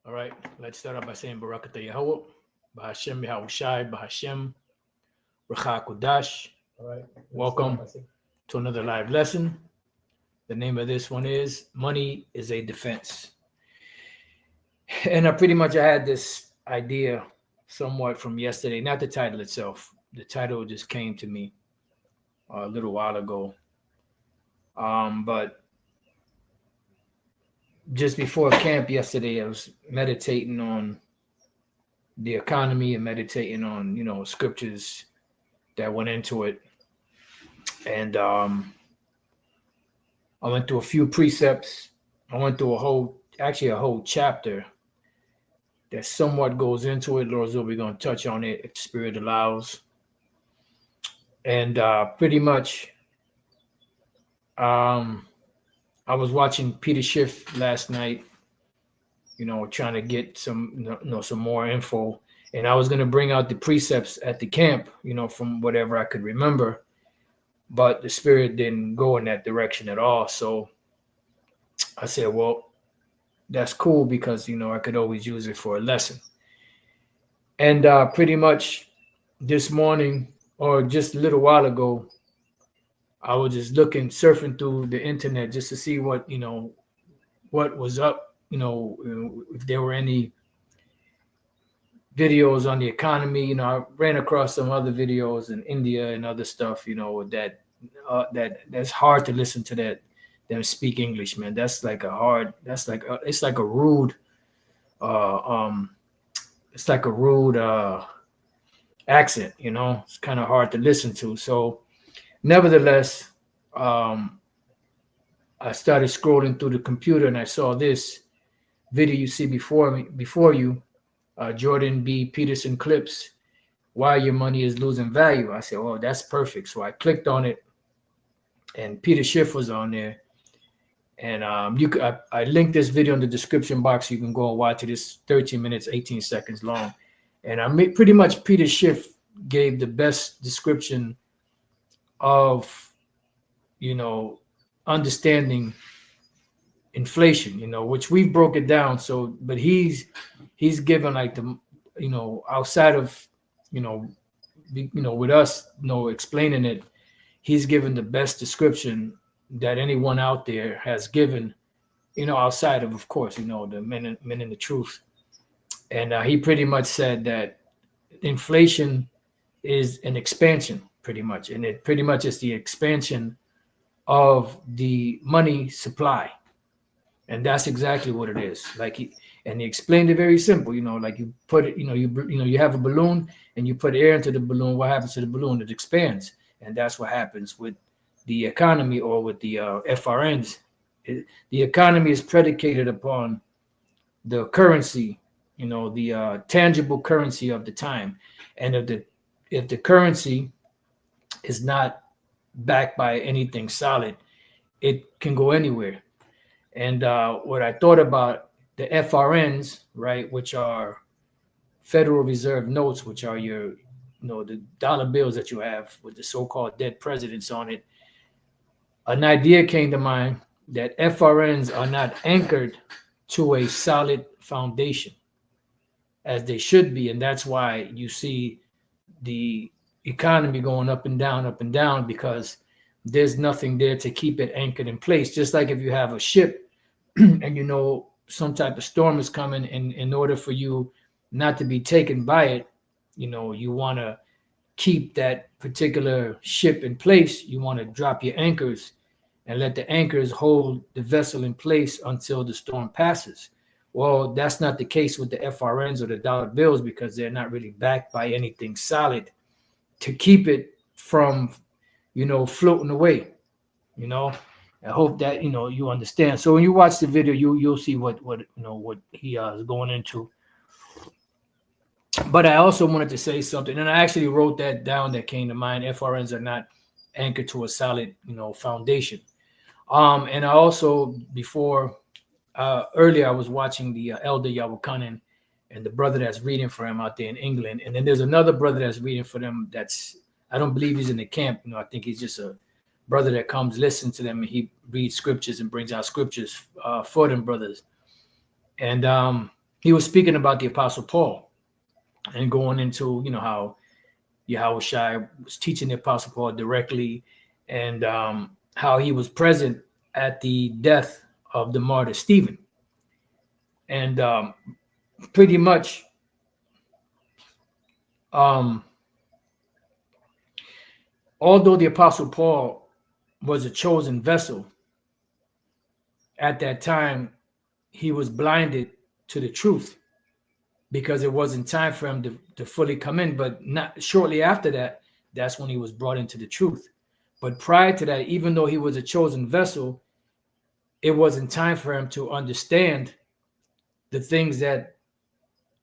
All right, let's start off by saying Barakatah Yahweh, Bahashem Yahushai, Bahashem, Racha Kudash. All right, welcome to another live lesson. The name of this one is Money is a Defense. And I had this idea somewhat from yesterday, not the title itself. The title just came to me a little while ago. But just before camp yesterday, I was meditating on the economy and meditating on, scriptures that went into it. And I went through a few precepts. I went through a whole chapter that somewhat goes into it. Lord's will, we're going to touch on it if the Spirit allows. And pretty much, I was watching Peter Schiff last night, trying to get some more info. And I was going to bring out the precepts at the camp, from whatever I could remember. But the Spirit didn't go in that direction at all. So I said, well, that's cool because, I could always use it for a lesson. And pretty much this morning or just a little while ago, I was just surfing through the internet just to see what was up, if there were any videos on the economy. I ran across some other videos in India and other stuff, that's hard to listen to them speak English, man. It's like a rude accent, it's kind of hard to listen to. So nevertheless, I started scrolling through the computer and I saw this video you see before you, Jordan B. Peterson clips, Why Your Money is Losing Value. I said, oh, that's perfect. So I clicked on it and Peter Schiff was on there. And I linked this video in the description box. You can go and watch it. It's 13 minutes, 18 seconds long. And pretty much Peter Schiff gave the best description of, understanding inflation, which we've broken down. So, but he's given like the, outside of, with us, explaining it, he's given the best description that anyone out there has given, outside of course, the men in the truth. And he pretty much said that inflation is an expansion, pretty much. And it pretty much is the expansion of the money supply. And that's exactly what it is. He explained it very simple, like you put it, you have a balloon and you put air into the balloon. What happens to the balloon? It expands. And that's what happens with the economy or with the FRNs. The economy is predicated upon the currency, the tangible currency of the time. And if the currency is not backed by anything solid, it can go anywhere. And what I thought about the FRNs, right, which are Federal Reserve notes, which are your, the dollar bills that you have with the so-called dead presidents on it, an idea came to mind that FRNs are not anchored to a solid foundation as they should be. And that's why you see the economy going up and down, because there's nothing there to keep it anchored in place. Just like if you have a ship and some type of storm is coming, and in order for you not to be taken by it, you want to keep that particular ship in place. You want to drop your anchors and let the anchors hold the vessel in place until the storm passes. Well, that's not the case with the FRNs or the dollar bills, because they're not really backed by anything solid to keep it from, floating away. I hope that, you understand. So when you watch the video, you'll see what he is going into. But I also wanted to say something, and I actually wrote that down. That came to mind. FRNs are not anchored to a solid, foundation. And I also, before earlier, I was watching the elder Yawakanan and the brother that's reading for him out there in England. And then there's another brother that's reading for them. I don't believe he's in the camp. I think he's just a brother that comes, listen to them, and he reads scriptures and brings out scriptures for them brothers. And he was speaking about the Apostle Paul and going into, how Yahushua was teaching the Apostle Paul directly, and how he was present at the death of the martyr Stephen. And pretty much, although the Apostle Paul was a chosen vessel, at that time, he was blinded to the truth because it wasn't time for him to fully come in. But not shortly after that, that's when he was brought into the truth. But prior to that, even though he was a chosen vessel, it wasn't time for him to understand the things that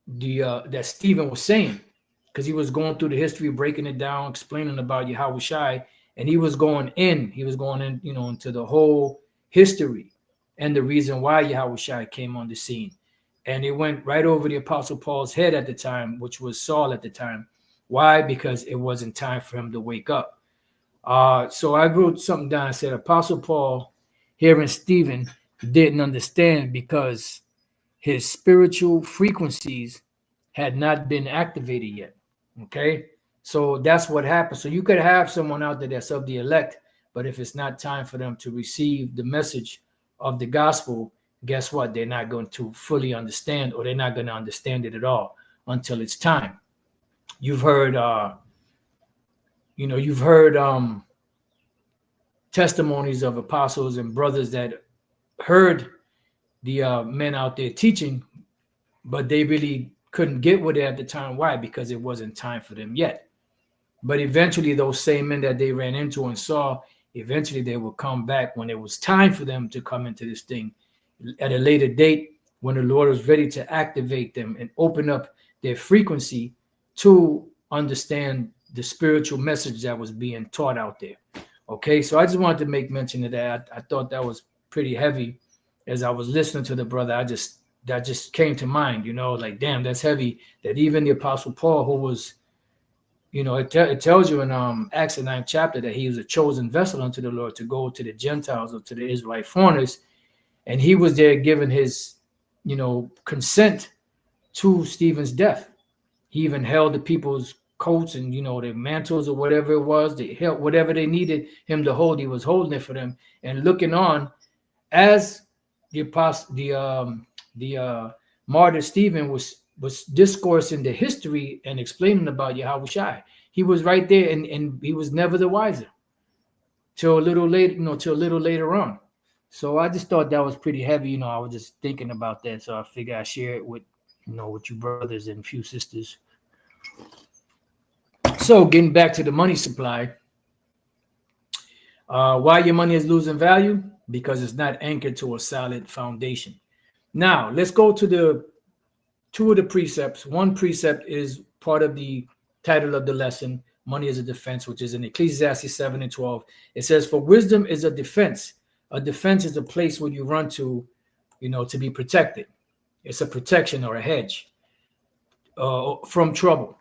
that Stephen was saying, because he was going through the history, breaking it down, explaining about Yahushua, and he was going in, into the whole history and the reason why Yahushua came on the scene. And it went right over the Apostle Paul's head at the time, which was Saul at the time. Why? Because it wasn't time for him to wake up. So I wrote something down. I said, Apostle Paul, hearing Stephen, didn't understand because his spiritual frequencies had not been activated yet. Okay? So that's what happened. So you could have someone out there that's of the elect, but if it's not time for them to receive the message of the gospel, guess what? They're not going to fully understand, or they're not going to understand it at all until it's time. You've heard, testimonies of apostles and brothers that heard the men out there teaching, but they really couldn't get with it at the time. Why? Because it wasn't time for them yet. But eventually, those same men that they ran into and saw, eventually they will come back when it was time for them to come into this thing at a later date, when the Lord was ready to activate them and open up their frequency to understand the spiritual message that was being taught out there. Okay, so I just wanted to make mention of that. I thought that was pretty heavy. As I was listening to the brother, that just came to mind, like, damn, that's heavy. That even the Apostle Paul, who was, it tells you in Acts the 9th chapter that he was a chosen vessel unto the Lord to go to the Gentiles or to the Israelite foreigners, and he was there giving his, consent to Stephen's death. He even held the people's coats and their mantles or whatever it was, they held whatever they needed him to hold. He was holding it for them and looking on as the martyr Stephen was discoursing the history and explaining about Yahushua. He was right there, and he was never the wiser till a little later on. So I just thought that was pretty heavy. I was just thinking about that, so I figured I'd share it with you brothers and a few sisters. So getting back to the money supply, why your money is losing value? Because it's not anchored to a solid foundation. Now, let's go to two of the precepts. One precept is part of the title of the lesson, Money is a Defense, which is in Ecclesiastes 7:12. It says, for wisdom is a defense. A defense is a place where you run to, to be protected. It's a protection or a hedge from trouble.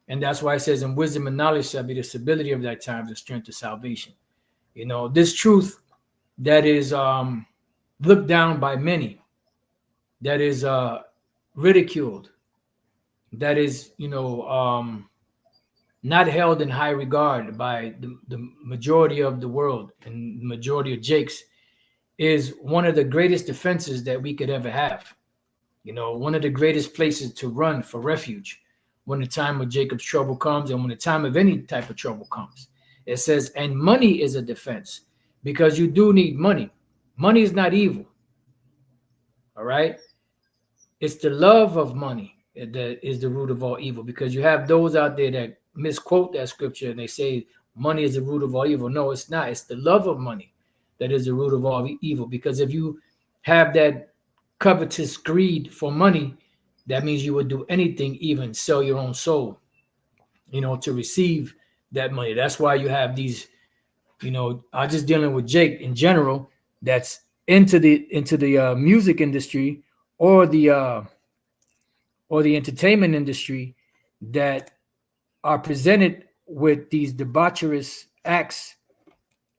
And that's why it says, in wisdom and knowledge shall be the stability of thy times and strength of salvation. This truth that is looked down by many, that is ridiculed, that is, not held in high regard by the majority of the world and the majority of Jakes, is one of the greatest defenses that we could ever have. One of the greatest places to run for refuge when the time of Jacob's trouble comes, and when the time of any type of trouble comes. It says, and money is a defense, because you do need money. Money is not evil. All right? It's the love of money that is the root of all evil, because you have those out there that misquote that scripture and they say money is the root of all evil. No, it's not. It's the love of money that is the root of all evil, because if you have that covetous greed for money, that means you would do anything, even sell your own soul, to receive that money. That's why you have these, I'm just dealing with Jake in general, that's into the music industry or the entertainment industry, that are presented with these debaucherous acts,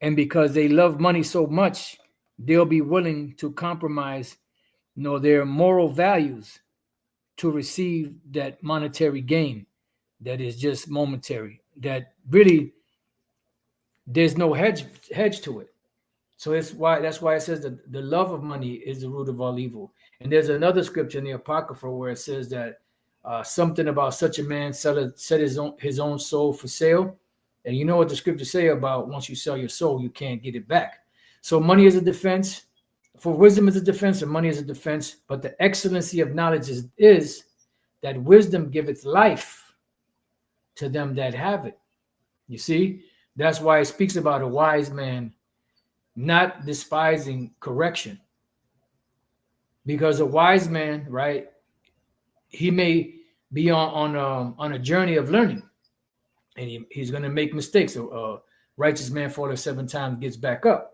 and because they love money so much, they'll be willing to compromise, their moral values to receive that monetary gain that is just momentary, that really there's no hedge to it. So that's why it says that the love of money is the root of all evil. And there's another scripture in the Apocrypha where it says that something about such a man set his own soul for sale. And you know what the scriptures say about once you sell your soul, you can't get it back. So money is a defense. For wisdom is a defense, and money is a defense. But the excellency of knowledge is that wisdom giveth life to them that have it. You see, that's why it speaks about a wise man not despising correction. Because a wise man, right, he may be on a journey of learning, and he's going to make mistakes. A righteous man falls 7 times, gets back up.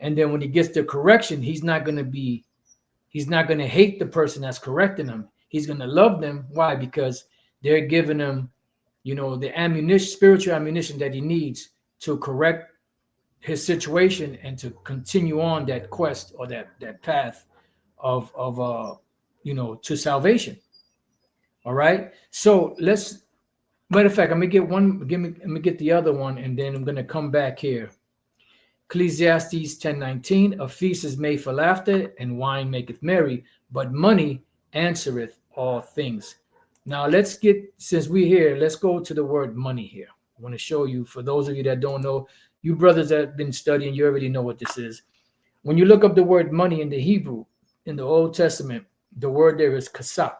And then when he gets the correction, he's not going to hate the person that's correcting him. He's going to love them. Why? Because they're giving him, the ammunition, spiritual ammunition that he needs to correct his situation and to continue on that quest or that path of to salvation. All right. So matter of fact, let me get the other one, and then I'm going to come back here. Ecclesiastes 10:19, a feast is made for laughter, and wine maketh merry, but money answereth all things. Now since we're here, let's go to the word money here. I want to show you, for those of you that don't know, you brothers that have been studying, you already know what this is. When you look up the word money in the Hebrew, in the Old Testament, the word there is kasap.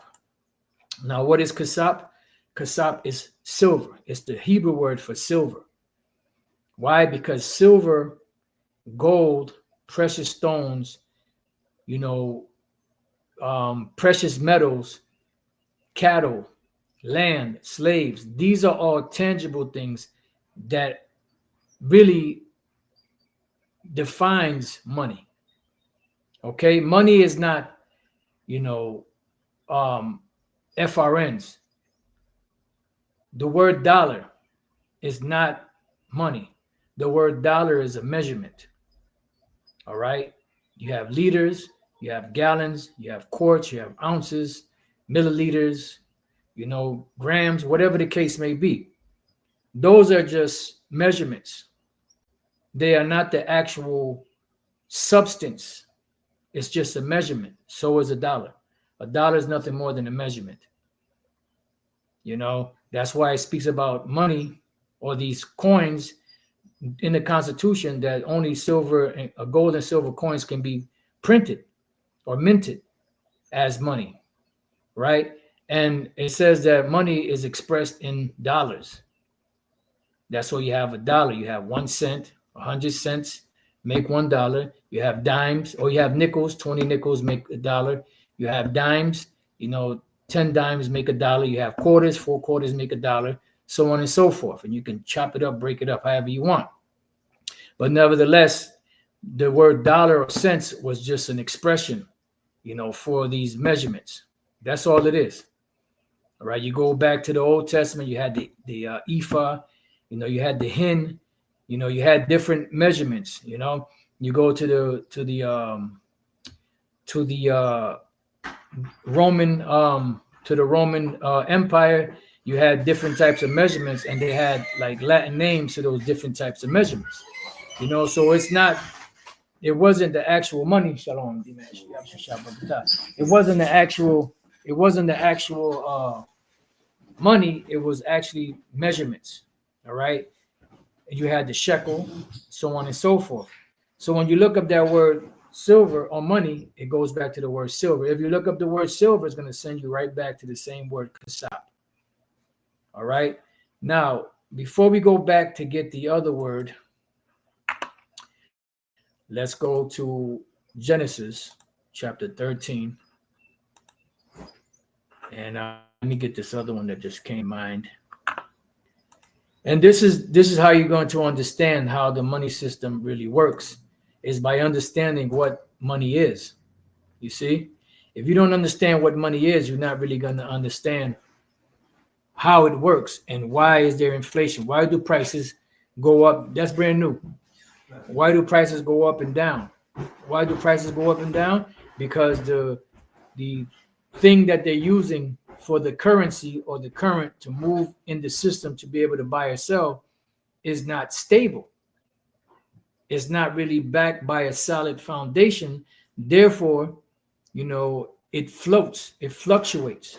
Now, what is kasap? Kasap is silver. It's the Hebrew word for silver. Why? Because silver, gold, precious stones, precious metals, cattle, land, slaves, these are all tangible things that really defines money. Okay, money is not, FRNs. The word dollar is not money. The word dollar is a measurement. All right. You have liters, you have gallons, you have quarts, you have ounces, milliliters, grams, whatever the case may be. Those are just measurements. They are not the actual substance. It's just a measurement. So is a dollar. A dollar is nothing more than a measurement. That's why it speaks about money or these coins in the Constitution, that only gold and silver coins can be printed or minted as money, right? And it says that money is expressed in dollars. That's why you have a dollar. You have 1 cent, 100 cents make $1. You have dimes, or you have nickels. 20 nickels make $1. You have dimes. 10 dimes make $1. You have quarters. 4 quarters make $1. So on and so forth. And you can chop it up, break it up, however you want. But nevertheless, the word dollar or cents was just an expression, for these measurements. That's all it is. All right. You go back to the Old Testament. You had the ephah. You had the hin. You had different measurements. You go to the Roman Empire. You had different types of measurements, and they had like Latin names to those different types of measurements. So it wasn't the actual money. Shalom. It wasn't the actual money. It was actually measurements. All right. And you had the shekel, so on and so forth. So when you look up that word silver or money, it goes back to the word silver. If you look up the word silver, it's going to send you right back to the same word kasap. All right. Now, before we go back to get the other word, let's go to Genesis chapter 13. And let me get this other one that just came to mind. And this is how you're going to understand how the money system really works, is by understanding what money is. You see, if you don't understand what money is, you're not really going to understand how it works and why is there inflation. Why do prices go up? That's brand new. Why do prices go up and down? Why do prices go up and down? Because the thing that they're using for the currency or the current to move in the system to be able to buy or sell is not stable. It's not really backed by a solid foundation. Therefore, it floats, it fluctuates.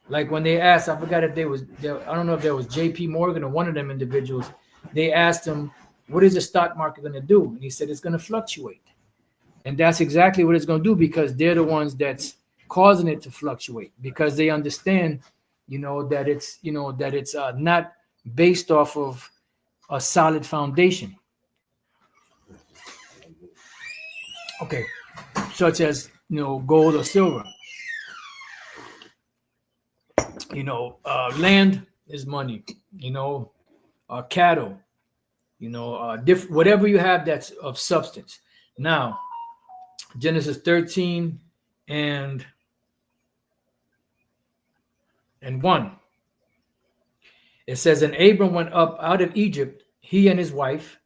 Like when they asked, I forgot if I don't know if there was JP Morgan or one of them individuals, they asked him, what is the stock market going to do? And he said, it's going to fluctuate. And that's exactly what it's going to do, because they're the ones that's causing it to fluctuate, because they understand, that it's not based off of a solid foundation. Okay. Such as, gold or silver. Land is money, cattle, whatever you have that's of substance. Now, Genesis 13 and 1. It says, and Abram went up out of Egypt, he and his wife,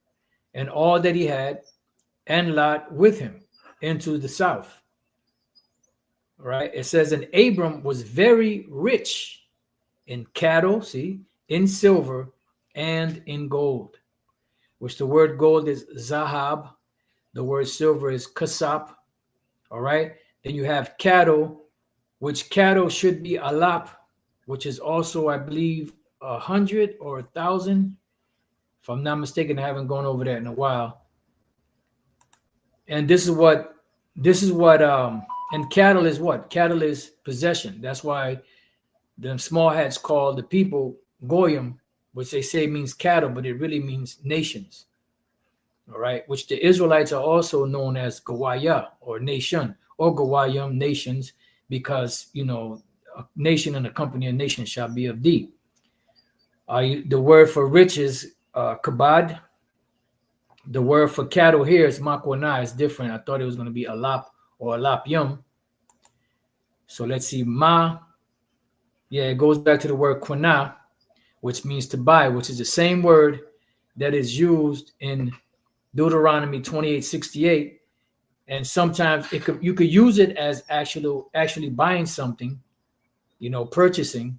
and all that he had, and Lot with him, into the south. All right. It says, and Abram was very rich in cattle, in silver, and in gold, which the word gold is zahab. The word silver is kasap. All right. Then you have cattle, which cattle should be alap, which is also, I believe, 100 or 1,000. If I'm not mistaken, I haven't gone over that in a while. And this is what, and cattle is what? Cattle is possession. That's why the small hats call the people goyim, which they say means cattle, but it really means nations. All right, which the Israelites are also known as Gawaya, or nation, or Gawayim, nations, because, a nation and a company of nations shall be of thee. The word for rich is kabad. The word for cattle here is makwana. It's different. I thought it was going to be alap or alapyum. So let's see. It goes back to the word kwana, which means to buy, which is the same word that is used in Deuteronomy 28:68. And sometimes you could use it as actually buying something, purchasing,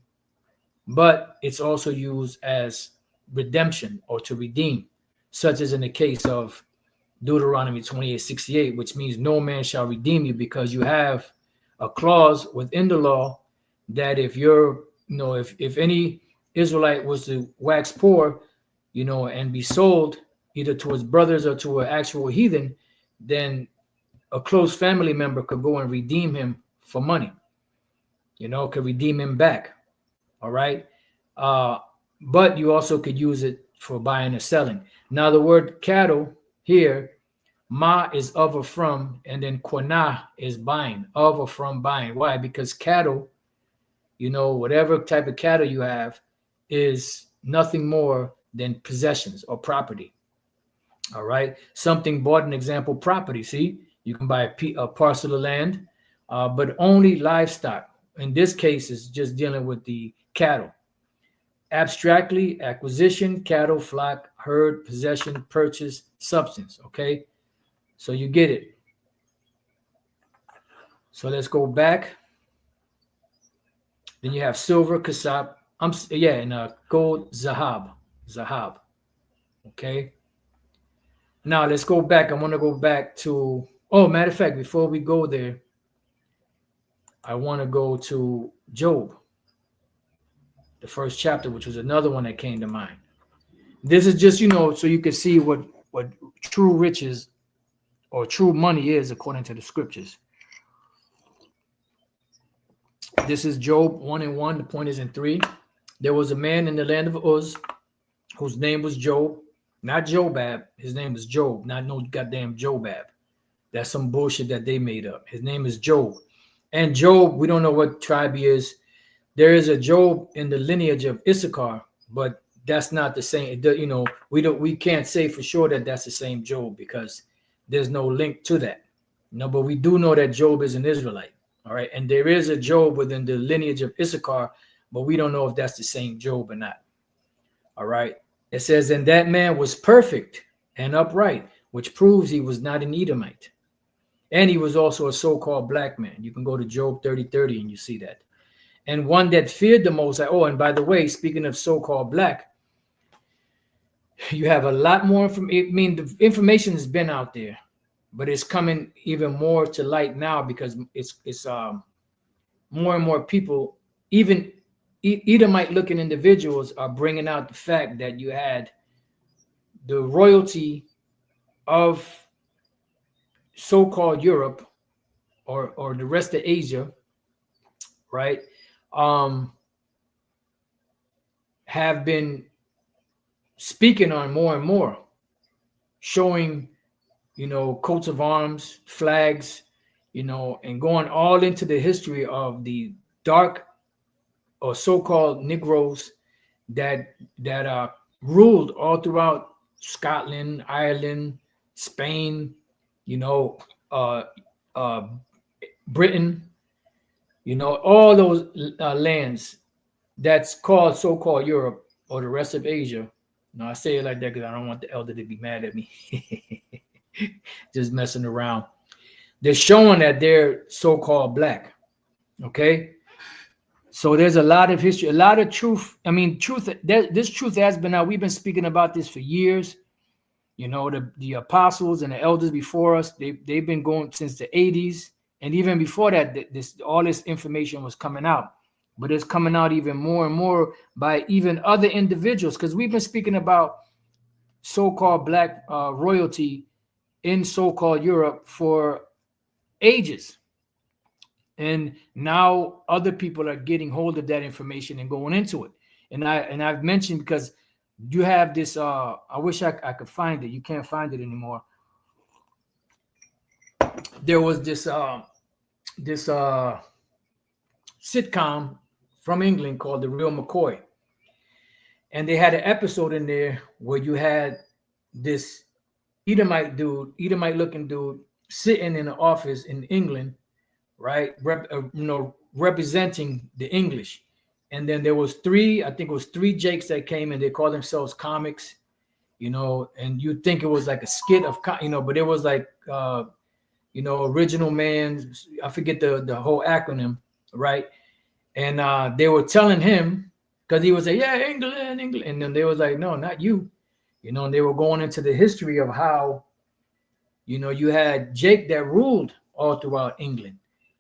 but it's also used as redemption or to redeem, such as in the case of Deuteronomy 28:68, which means no man shall redeem you, because you have a clause within the law that if you're, if any Israelite was to wax poor, and be sold either to his brothers or to an actual heathen, then a close family member could go and redeem him for money, could redeem him back. All right. But you also could use it for buying or selling. Now, the word cattle here, ma is of or from, and then kwana is buying, of or from buying. Why? Because cattle, whatever type of cattle you have, is nothing more than possessions or property. All right. Something bought, an example, property. See, you can buy a parcel of land, but only livestock. In this case, is just dealing with the cattle. Abstractly, acquisition, cattle, flock, herd, possession, purchase, substance. Okay. So you get it. So let's go back. Then you have silver, kasab, and gold, zahab. Okay. Now let's go back. I want to go back to, matter of fact, before we go there, I want to go to Job, the first chapter, which was another one that came to mind. This is just, so you can see what true riches or true money is according to the scriptures. This is Job 1 and 1. The point is in 3. There was a man in the land of Uz whose name was Job. Not Jobab. His name is Job, not no goddamn Jobab. That's some bullshit that they made up. His name is Job. And Job, we don't know what tribe he is. There is a Job in the lineage of Issachar, but that's not the same. We can't say for sure that that's the same Job, because there's no link to that. But we do know that Job is an Israelite. All right. And there is a Job within the lineage of Issachar, but we don't know if that's the same Job or not. All right. It says, and that man was perfect and upright, which proves he was not an Edomite. And he was also a so-called black man. You can go to Job 30:30 and you see that. and one that feared the Most High. Oh, and by the way, speaking of so-called black, you have a lot more from. I mean, the information has been out there, but it's coming even more to light now because it's more and more people, even Edomite-looking individuals, are bringing out the fact that you had the royalty of so-called Europe or the rest of Asia, right? Um, have been speaking on more and more, showing, coats of arms, flags, and going all into the history of the dark or so-called Negroes that ruled all throughout Scotland, Ireland, Spain, you know, uh, uh, Britain, all those lands that's called so-called Europe or the rest of Asia. No, I say it like that because I don't want the elder to be mad at me. Just messing around. They're showing that they're so-called black. Okay. So there's a lot of history, a lot of truth. I mean, this truth has been out. We've been speaking about this for years. The apostles and the elders before us, they've been going since the 80s. And even before that, all this information was coming out. But it's coming out even more and more by even other individuals, because we've been speaking about so-called black royalty in so-called Europe for ages. And now other people are getting hold of that information and going into it. And I've mentioned, because you have this I wish I could find it. You can't find it anymore. There was this sitcom from England called The Real McCoy. And they had an episode in there where you had this Edomite looking dude sitting in an office in England, right? Representing the English. And then there was I think it was three Jakes that came, and they called themselves comics, and you'd think it was like a skit of, but it was like, original man. I forget the whole acronym, right? And they were telling him, because he was like, yeah, England. And then they was like, no, not you. And they were going into the history of how, you had Jake that ruled all throughout England,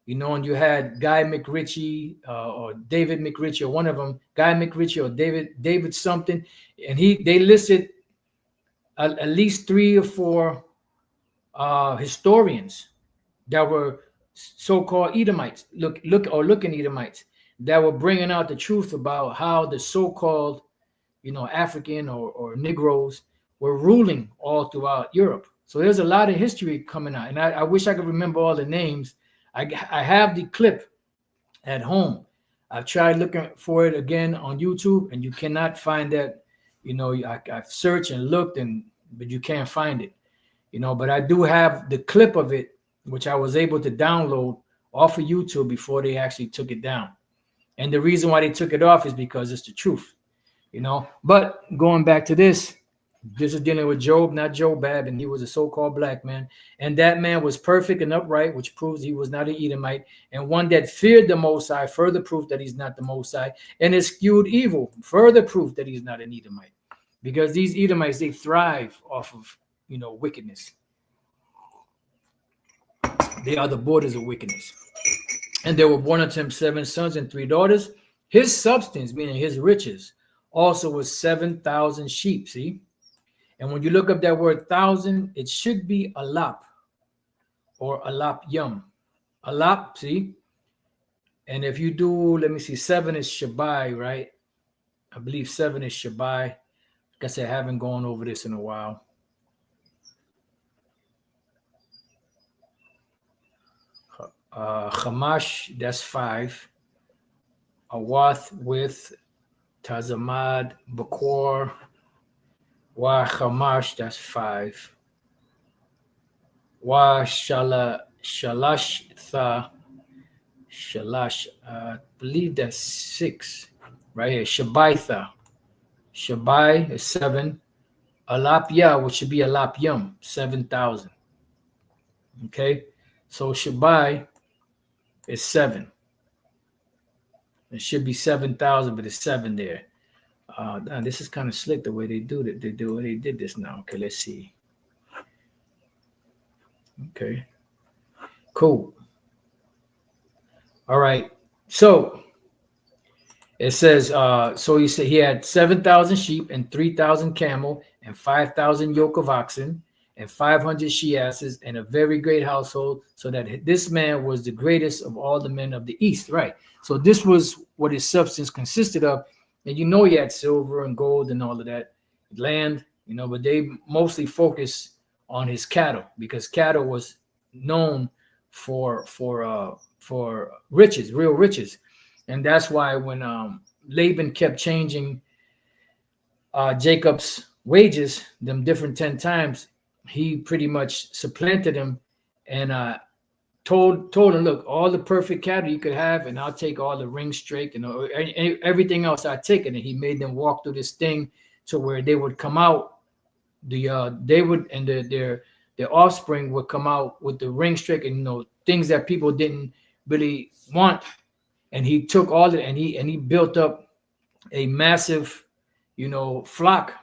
and you had Guy McRitchie or David McRitchie, or one of them, Guy McRitchie or David something. And they listed at least 3 or 4 historians that were so-called Edomites, looking Edomites, that were bringing out the truth about how the so-called, African or Negroes were ruling all throughout Europe. So there's a lot of history coming out, and I wish I could remember all the names. I have the clip at home. I've tried looking for it again on YouTube, and you cannot find that. I've searched and looked, but you can't find it. But I do have the clip of it, which I was able to download off of YouTube before they actually took it down. And the reason why they took it off is because it's the truth, But going back to this is dealing with Job, not Jobab, and he was a so-called black man. And that man was perfect and upright, which proves he was not an Edomite. And one that feared the Most High, further proof that he's not the Most High. And eschewed evil, further proof that he's not an Edomite. Because these Edomites, they thrive off of, wickedness. They are the borders of wickedness. And there were born unto him 7 sons and 3 daughters. His substance, meaning his riches, also was 7,000 sheep. See? And when you look up that word 1,000, it should be alap or alap yum. Alap, see? And if you do, let me see, 7 is Shabai, right? I believe 7 is Shabai. Like I said, I haven't gone over this in a while. Hamash, that's 5. Awath with Tazamad, Bakor, Wa Hamash, that's 5. Wa Shalash Tha, Shalash, I believe that's 6. Right here, Shabaitha. Shabai is 7. Alapya, which should be Alapyum, 7,000. Okay, so Shabai is 7. It should be 7,000, but it's 7 there. This is kind of slick the way they do it. They did this now. Okay, let's see. Okay, cool. All right. So it says, so he said he had 7,000 sheep and 3,000 camel and 5,000 yoke of oxen and 500 she asses and a very great household, so that this man was the greatest of all the men of the east. Right. So this was what his substance consisted of. And he had silver and gold and all of that, land, but they mostly focus on his cattle, because cattle was known for riches, real riches. And that's why when Laban kept changing Jacob's wages, them different 10 times, he pretty much supplanted him and told him, look, all the perfect cattle you could have, and I'll take all the ring straight and everything else I take it. And he made them walk through this thing to where they would come out, they would, and their offspring would come out with the ring straight, and things that people didn't really want. And he took all it, and he built up a massive, flock,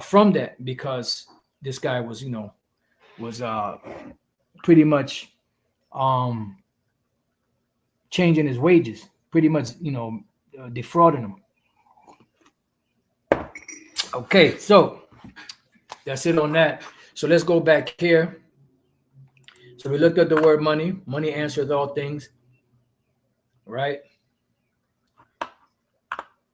from that, because this guy was, was pretty much changing his wages, pretty much, defrauding him. Okay, so that's it on that. So let's go back here. So we looked at the word money. Money answers all things, right?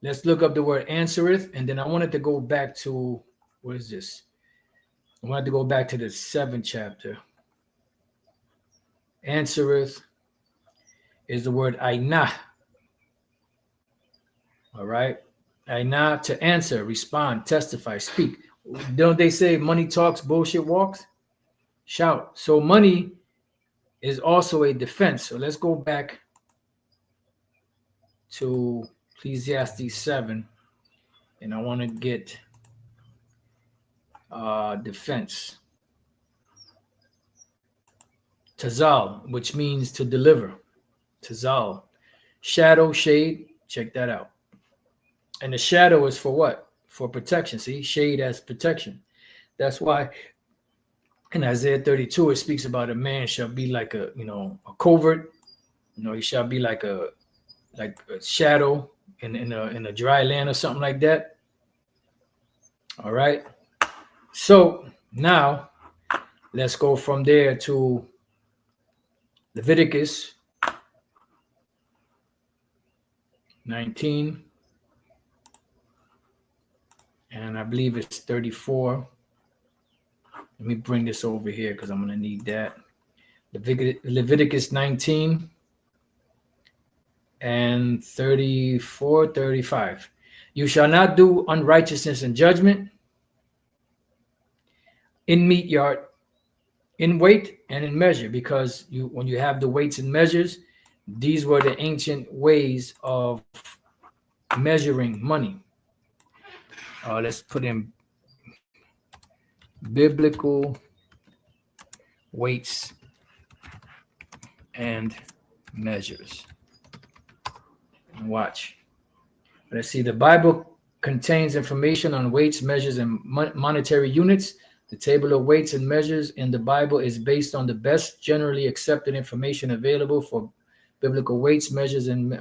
Let's look up the word answereth, and then I wanted to go back to, what is this? I wanted to go back to the 7th chapter. Answereth is the word ainah. All right. Ainah, to answer, respond, testify, speak. Don't they say money talks, bullshit walks? Shout. So money is also a defense. So let's go back to Ecclesiastes 7, and I want to get defense. Tazal, which means to deliver. Tazal. Shadow, shade, check that out. And the shadow is for what? For protection. See, shade as protection. That's why in Isaiah 32, it speaks about a man shall be like a covert. He shall be like a shadow in a dry land or something like that. All right. So now let's go from there to Leviticus 19. And I believe it's 34. Let me bring this over here because I'm going to need that. Leviticus 19 and 34, 35. You shall not do unrighteousness in judgment, in meat yard, in weight, and in measure, because when you have the weights and measures, these were the ancient ways of measuring money. Let's put in biblical weights and measures. Watch. Let's see. The Bible contains information on weights, measures, and monetary units. The table of weights and measures in the Bible is based on the best generally accepted information available for biblical weights, measures, and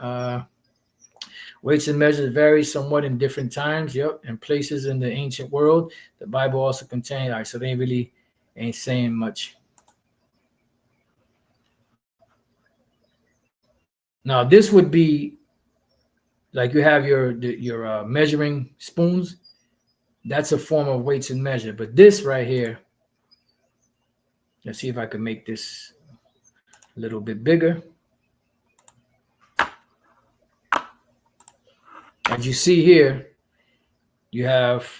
weights and measures vary somewhat in different times, and places in the ancient world. The Bible also contains, all right, so they really ain't saying much. Now, this would be like you have your measuring spoons. That's a form of weights and measure. But this right here, let's see if I can make this a little bit bigger. As you see here, you have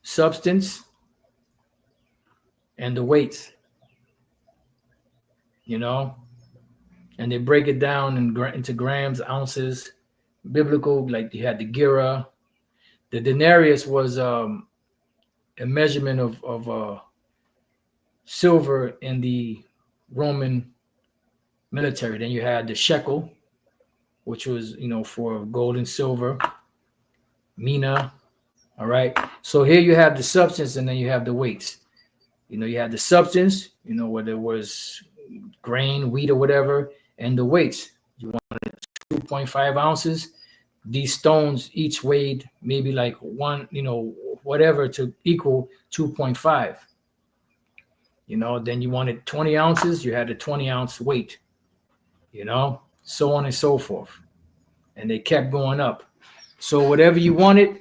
substance and the weights, and they break it down into grams, ounces, biblical, like you had the gira. The denarius was a measurement of silver in the Roman military. Then you had the shekel, which was, for gold and silver, mina. All right. So here you have the substance, and then you have the weights. You have the substance, whether it was grain, wheat, or whatever, and the weights. You wanted 2.5 ounces. These stones each weighed maybe like one, whatever to equal 2.5. Then you wanted 20 ounces, you had a 20-ounce weight, so on and so forth. And they kept going up. So whatever you wanted,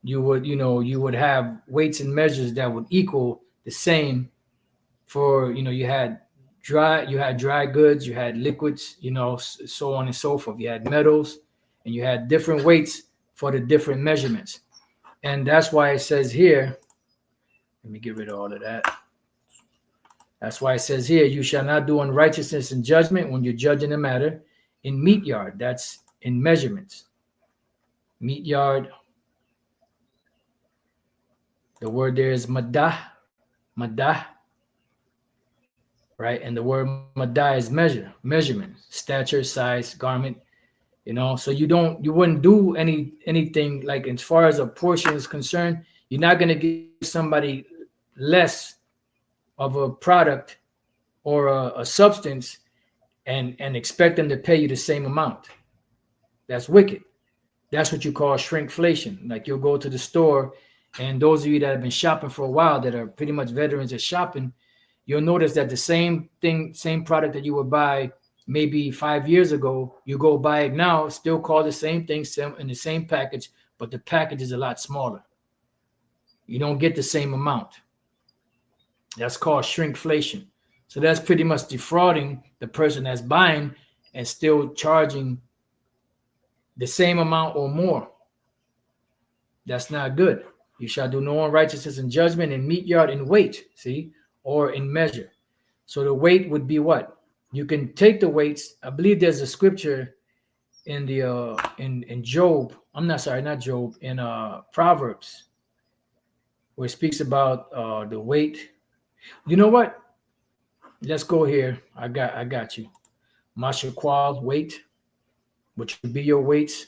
you would have weights and measures that would equal the same for, you had dry goods, you had liquids, so on and so forth. You had metals, and you had different weights for the different measurements. And that's why it says here, let me get rid of all of that. That's why it says here, you shall not do unrighteousness in judgment when you're judging a matter in meat yard. That's in measurements. Meat yard. The word there is madah, right? And the word madah is measurement, stature, size, garment. So you wouldn't do anything like as far as a portion is concerned. You're not going to give somebody less of a product or a substance and expect them to pay you the same amount. That's wicked. That's what you call shrinkflation. Like you'll go to the store, and those of you that have been shopping for a while, that are pretty much veterans at shopping, you'll notice that the same product that you would buy maybe 5 years ago, you go buy it now, still call the same thing in the same package, but the package is a lot smaller. You don't get the same amount. That's called shrinkflation. So that's pretty much defrauding the person that's buying and still charging the same amount or more. That's not good. You shall do no unrighteousness in judgment, in meat yard, in weight, or in measure. So the weight would be what? You can take the weights. I believe there's a scripture in the in Job. Not Job, in Proverbs, where it speaks about the weight. You know what? Let's go here. I got you. Mashaqual, weight, which would be your weights.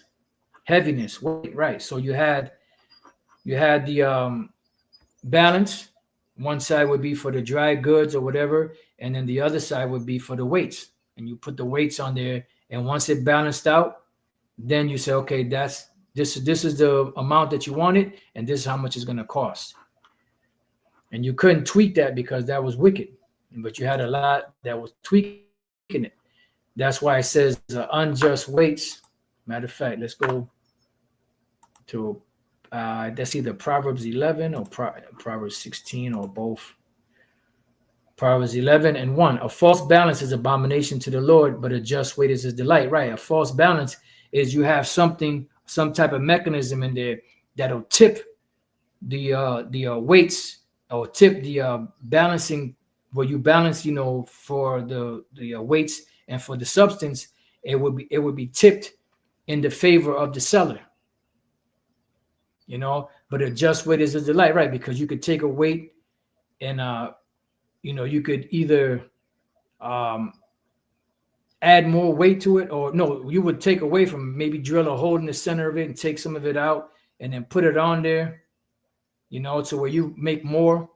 Heaviness, weight, right? So you had the balance. One side would be for the dry goods or whatever, and then the other side would be for the weights. And you put the weights on there, and once it balanced out, then you say, okay, this is the amount that you wanted, and this is how much it's going to cost. And you couldn't tweak that because that was wicked, but you had a lot that was tweaking it. That's why it says unjust weights. Matter of fact, let's go to that's either Proverbs 11 or Proverbs 16 or both. Proverbs 11:1. A false balance is abomination to the Lord, but a just weight is his delight. Right. A false balance is you have some type of mechanism in there that'll tip the weights, or tip the balancing, where you balance, for the weights and for the substance, it would be tipped in the favor of the seller. But a just weight is his delight, right? Because you could take a weight and you could either add more weight to it, or no, you would take away from, maybe drill a hole in the center of it and take some of it out and then put it on there, to where you make more,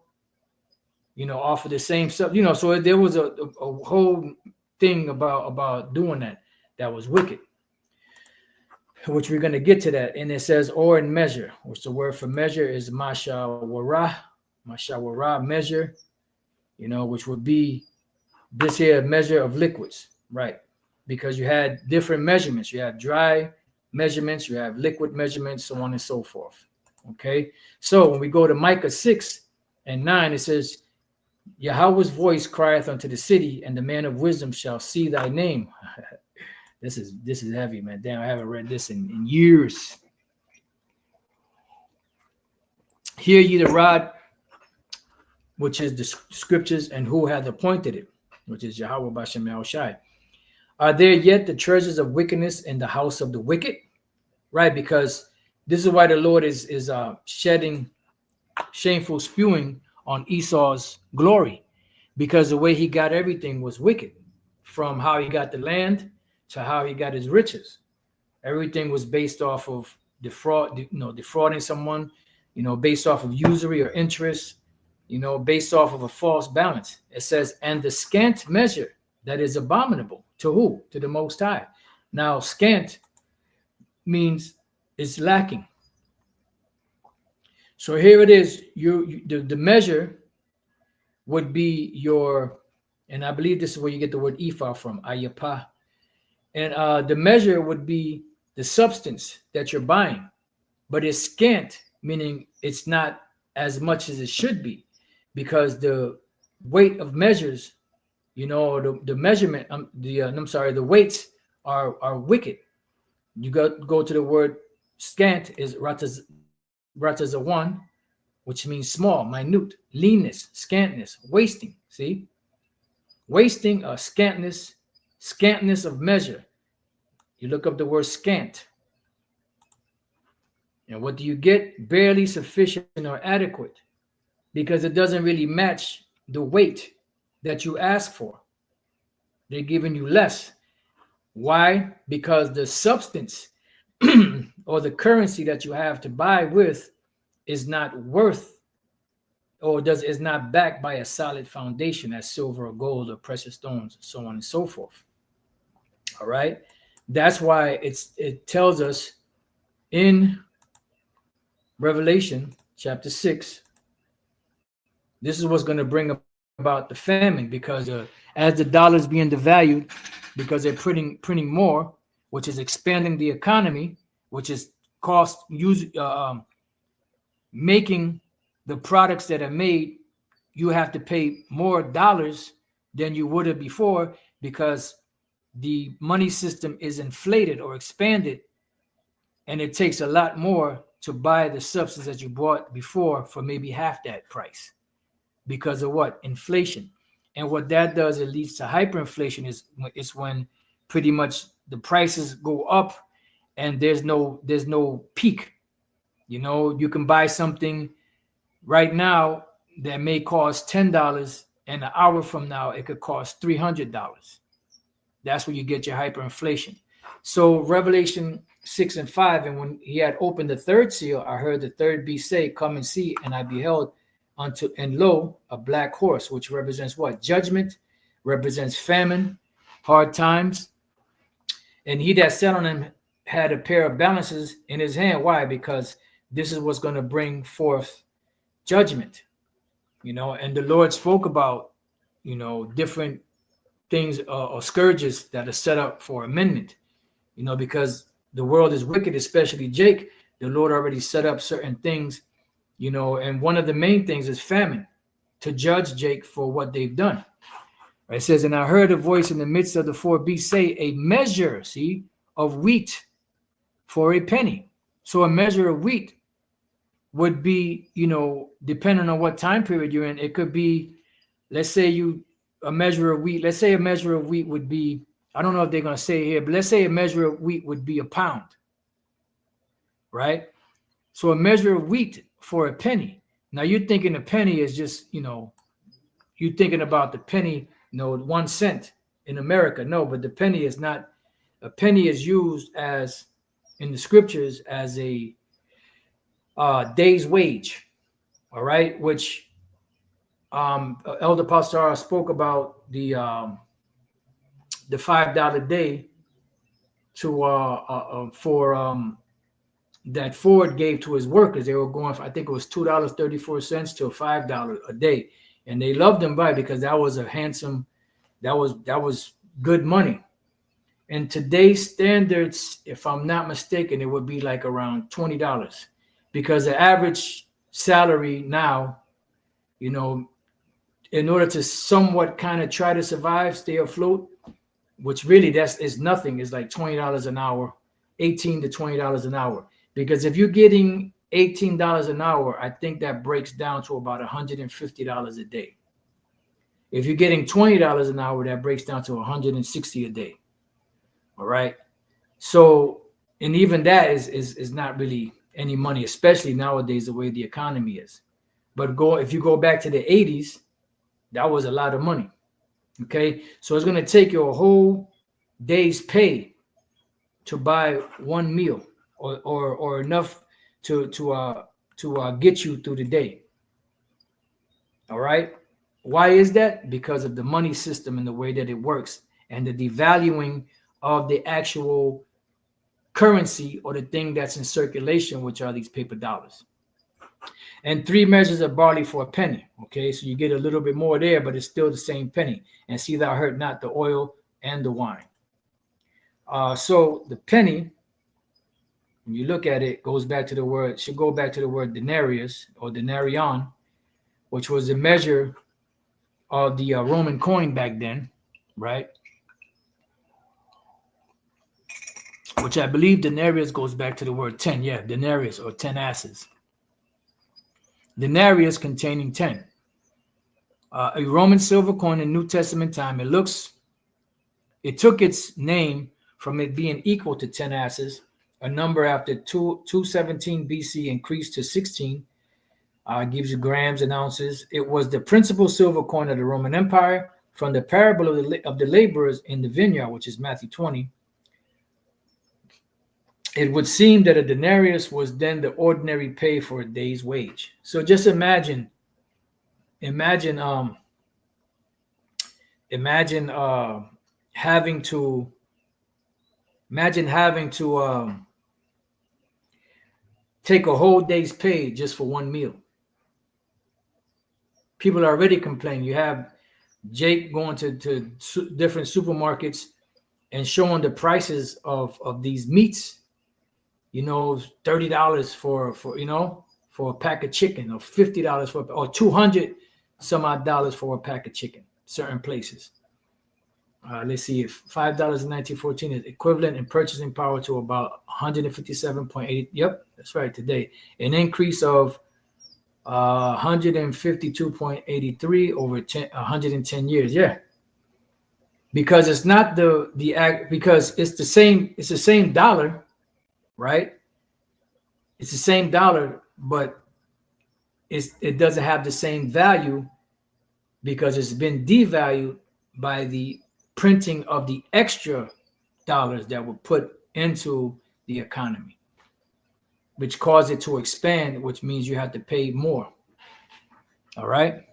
off of the same stuff, so there was a whole thing about doing that was wicked, which we're going to get to that. And it says, or in measure, which the word for measure is mashawara, measure, which would be this here measure of liquids, right? Because you had different measurements. You have dry measurements, you have liquid measurements, so on and so forth. Okay. So when we go to Micah 6:9, it says, Yahweh's voice crieth unto the city, and the man of wisdom shall see thy name. This is heavy, man. Damn, I haven't read this in years. Hear ye the rod, which is the scriptures, and who hath appointed it, which is Yahweh Bashem Yahushai. Are there yet the treasures of wickedness in the house of the wicked? Right, because this is why the Lord is shedding shameful spewing on Esau's glory, because the way he got everything was wicked, from how he got the land to how he got his riches. Everything was based off of defrauding someone, based off of usury or interest, based off of a false balance. It says, and the scant measure that is abominable to who? To the Most High. Now, scant means it's lacking. So here it is. The measure would be your, and I believe this is where you get the word ephah from, ayapa. And the measure would be the substance that you're buying, but it's scant, meaning it's not as much as it should be, because the weight of measures, the measurement, the weights are wicked. You go to the word scant is ratazawan, which means small, minute, leanness, scantness, wasting. See, wasting, scantness of measure. You look up the word scant. And what do you get? Barely sufficient or adequate, because it doesn't really match the weight that you ask for. They're giving you less. Why? Because the substance or the currency that you have to buy with is not worth, or is not backed by a solid foundation as silver or gold or precious stones, so on and so forth. All right. That's why it tells us in Revelation chapter 6, this is what's going to bring about the famine, because as the dollar is being devalued, because they're printing more, which is expanding the economy, which is making the products that are made, you have to pay more dollars than you would have before, because the money system is inflated or expanded, and it takes a lot more to buy the substance that you bought before for maybe half that price, because of what? Inflation. And what that does, it leads to hyperinflation. Is when pretty much the prices go up and there's no peak. You can buy something right now that may cost $10, and an hour from now it could cost $300. That's where you get your hyperinflation. So Revelation 6 and 5, and when he had opened the third seal, I heard the third beast say, come and see, and I beheld and lo, a black horse, which represents what? Judgment, represents famine, hard times. And he that sat on him had a pair of balances in his hand. Why? Because this is what's going to bring forth judgment. And the Lord spoke about, different things or scourges that are set up for amendment, because the world is wicked, especially Jake. The Lord already set up certain things, and one of the main things is famine, to judge Jake for what they've done. It says, and I heard a voice in the midst of the four beasts say, a measure, of wheat for a penny. So a measure of wheat would be, depending on what time period you're in, it could be, let's say a measure of wheat would be, I don't know if they're going to say it here, but let's say a measure of wheat would be a pound, right? So a measure of wheat for a penny. Now you're thinking a penny is just, you're thinking about the penny, 1 cent in America. No, but the penny is not. A penny is used as, in the scriptures, as a day's wage, all right? Which Elder Pastor spoke about the $5 day for that Ford gave to his workers. They were going for, I think it was $2.34 to $5 a day, and they loved them because that was a handsome, that was good money. And today's standards, if I'm not mistaken, it would be like around $20, because the average salary now, in order to somewhat kind of try to survive, stay afloat, which really is nothing, is like $20 an hour, $18 to $20 an hour. Because if you're getting $18 an hour, I think that breaks down to about $150 a day. If you're getting $20 an hour, that breaks down to $160 a day. All right. So, and even that is not really any money, especially nowadays, the way the economy is. But if you go back to the 80s, That was a lot of money. Okay, so it's going to take you a whole day's pay to buy one meal, or enough to get you through the day. All right. Why is that? Because of the money system and the way that it works, and the devaluing of the actual currency, or the thing that's in circulation, which are these paper dollars. And 3 measures of barley for a penny. Okay, so you get a little bit more there, but it's still the same penny. And see, thou hurt not the oil and the wine. So the penny, when you look at it, goes back to the word, should go back to the word denarius or denarion, which was the measure of the Roman coin back then, right? Which I believe denarius goes back to the word 10. Yeah, denarius, or 10 asses. Denarius containing 10. A Roman silver coin in New Testament time. It took its name from it being equal to 10 asses, a number after 217 BC increased to 16. Gives you grams and ounces. It was the principal silver coin of the Roman Empire. From the parable of the laborers in the vineyard, which is Matthew 20, it would seem that a denarius was then the ordinary pay for a day's wage. So just imagine having to take a whole day's pay just for one meal. People are already complaining. You have Jake going to different supermarkets and showing the prices of these meats. $30 for a pack of chicken, or $50 or 200 some odd dollars for a pack of chicken. Certain places. Let's see, if $5 in 1914 is equivalent in purchasing power to about 157.8. Yep, that's right. Today, an increase of 152.83 over 110 years. Yeah, because it's not because it's the same dollar, right? It's the same dollar, but it doesn't have the same value because it's been devalued by the printing of the extra dollars that were put into the economy, which caused it to expand, which means you have to pay more. All right.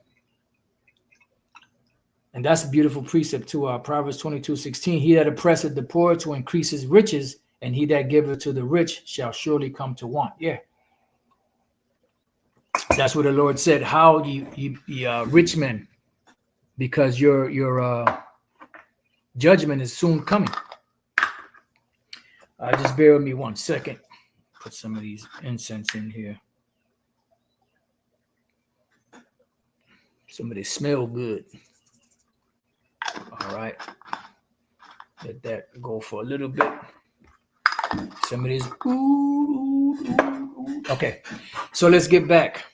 And that's a beautiful precept too. Proverbs 22:16. He that oppresseth the poor to increase his riches, and he that giveth to the rich shall surely come to want. Yeah. That's what the Lord said. How you rich men, because your judgment is soon coming. Just bear with me 1 second. Put some of these incense in here. Some of these smell good. All right. Let that go for a little bit. Some of these. Okay. So let's get back.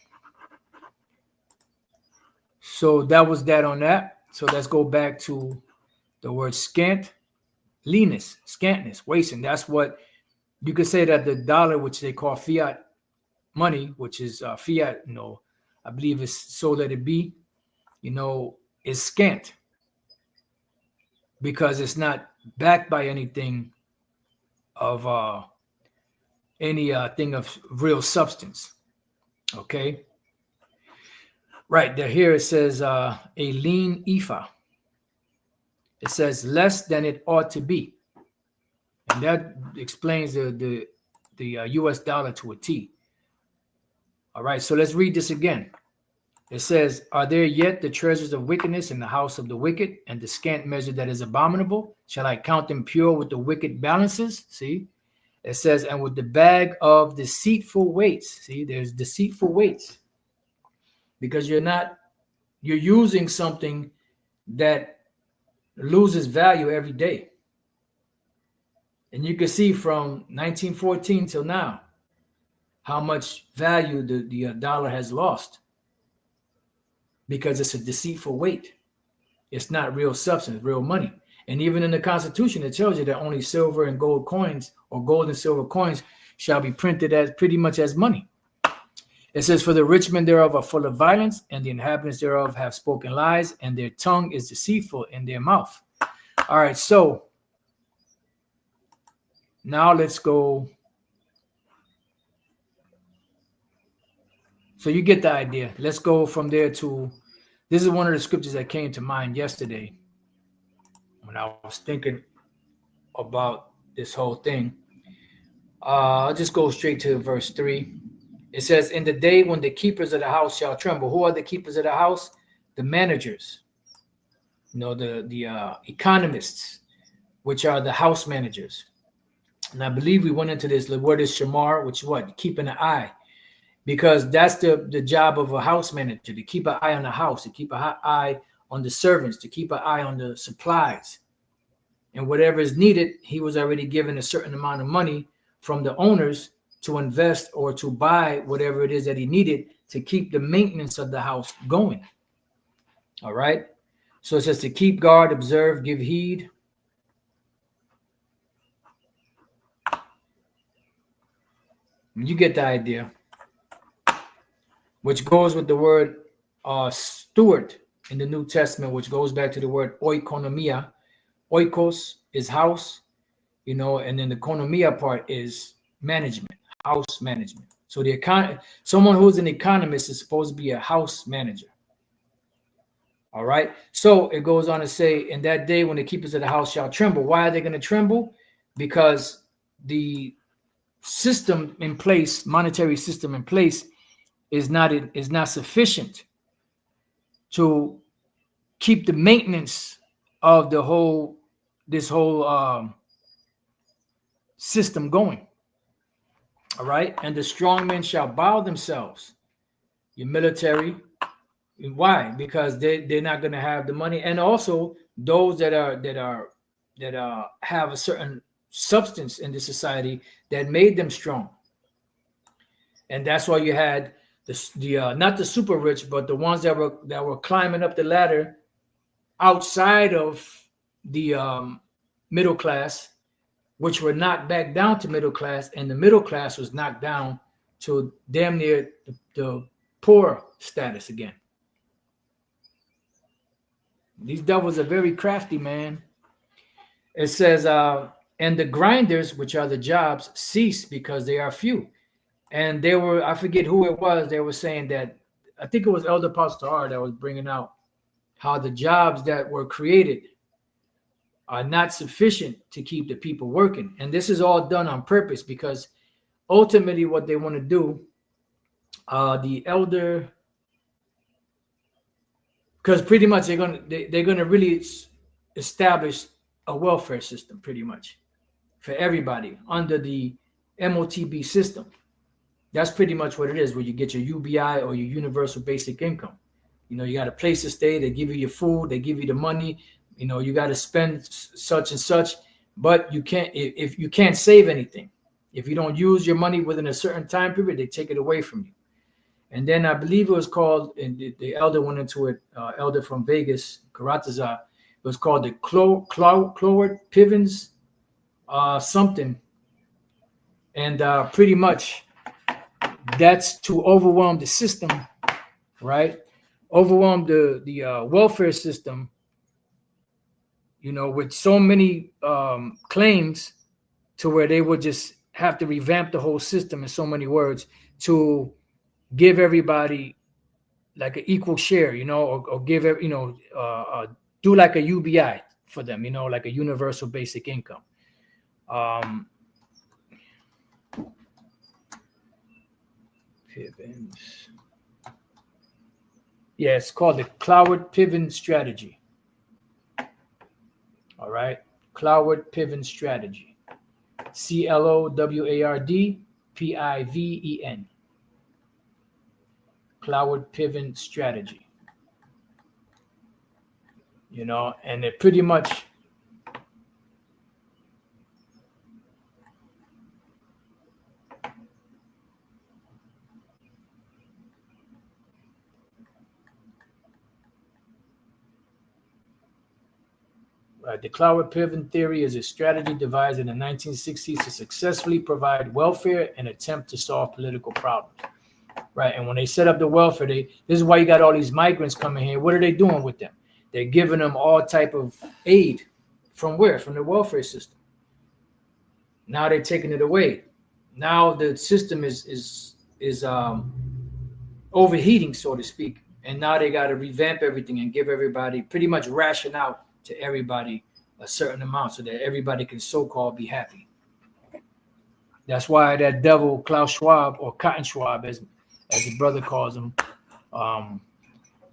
So that was that on that. So let's go back to the word scant, leanness, scantness, wasting. That's what you could say, that the dollar, which they call fiat money, which is fiat, I believe it's so let it be, is scant because it's not backed by anything of anything of real substance. Okay. Right there, here it says a lean ephah. It says less than it ought to be, and that explains the U.S. dollar to a T. All right, so let's read this again. It says, "Are there yet the treasures of wickedness in the house of the wicked, and the scant measure that is abominable? Shall I count them pure with the wicked balances?" See, it says, "And with the bag of deceitful weights." See, there's deceitful weights because you're using something that loses value every day. And you can see from 1914 till now how much value the dollar has lost because it's a deceitful weight. It's not real substance, real money. And even in the Constitution, it tells you that only silver and gold coins, or gold and silver coins, shall be printed as pretty much as money. It says, for the rich men thereof are full of violence, and the inhabitants thereof have spoken lies, and their tongue is deceitful in their mouth. All right, so now let's go. So you get the idea. Let's go from there to, this is one of the scriptures that came to mind yesterday when I was thinking about this whole thing. I'll just go straight to verse 3. It says, in the day when the keepers of the house shall tremble. Who are the keepers of the house? The managers, the economists, which are the house managers. And I believe we went into this. The word is shamar, which is what? Keeping an eye. Because that's the job of a house manager, to keep an eye on the house, to keep an eye on the servants, to keep an eye on the supplies. And whatever is needed, he was already given a certain amount of money from the owners to invest or to buy whatever it is that he needed to keep the maintenance of the house going. All right. So it says to keep guard, observe, give heed. You get the idea. Which goes with the word steward in the New Testament, which goes back to the word oikonomia. Oikos is house, and then the konomia part is management, house management. So someone who's an economist is supposed to be a house manager. All right. So it goes on to say, in that day when the keepers of the house shall tremble. Why are they going to tremble? Because the system in place, monetary system in place, is not sufficient to keep the maintenance of this whole system going. All right. And the strong men shall bow themselves. Your military. Why? Because they're not going to have the money. And also those that have a certain substance in the society that made them strong. And that's why you had the not the super rich, but the ones that were climbing up the ladder outside of the middle class, which were knocked back down to middle class, and the middle class was knocked down to damn near the poor status again. These devils are very crafty, man. It says, and the grinders, which are the jobs, cease because they are few. And they were, I forget who it was, they were saying that, I think it was Elder Pastor R that was bringing out how the jobs that were created are not sufficient to keep the people working. And this is all done on purpose because ultimately what they want to do, the elder, because pretty much they're gonna really establish a welfare system pretty much for everybody under the MOTB system. That's pretty much what it is, where you get your UBI or your universal basic income. You got a place to stay, they give you your food, they give you the money, you got to spend such and such, but you can't save anything. If you don't use your money within a certain time period, they take it away from you. And then I believe it was called, and the elder went into it, elder from Vegas, Karatazar, it was called the Cloward Pivens something. And pretty much that's to overwhelm the system, right? Overwhelm the welfare system, with so many claims to where they would just have to revamp the whole system in so many words to give everybody like an equal share, or give do like a UBI for them, like a universal basic income. Pivens. Yeah, it's called the Cloward Piven strategy. All right, Cloward Piven strategy. CLOWARD PIVEN. Cloward Piven strategy. And it pretty much the Cloward Piven theory is a strategy devised in the 1960s to successfully provide welfare and attempt to solve political problems. right? And when they set up the welfare, this is why you got all these migrants coming here. What are they doing with them? They're giving them all type of aid. From where? From the welfare system. Now they're taking it away. Now the system is overheating, so to speak. And now they got to revamp everything and give everybody, pretty much ration out to everybody a certain amount so that everybody can so-called be happy. That's why that devil Klaus Schwab, or Cotton Schwab, as the brother calls him, Moan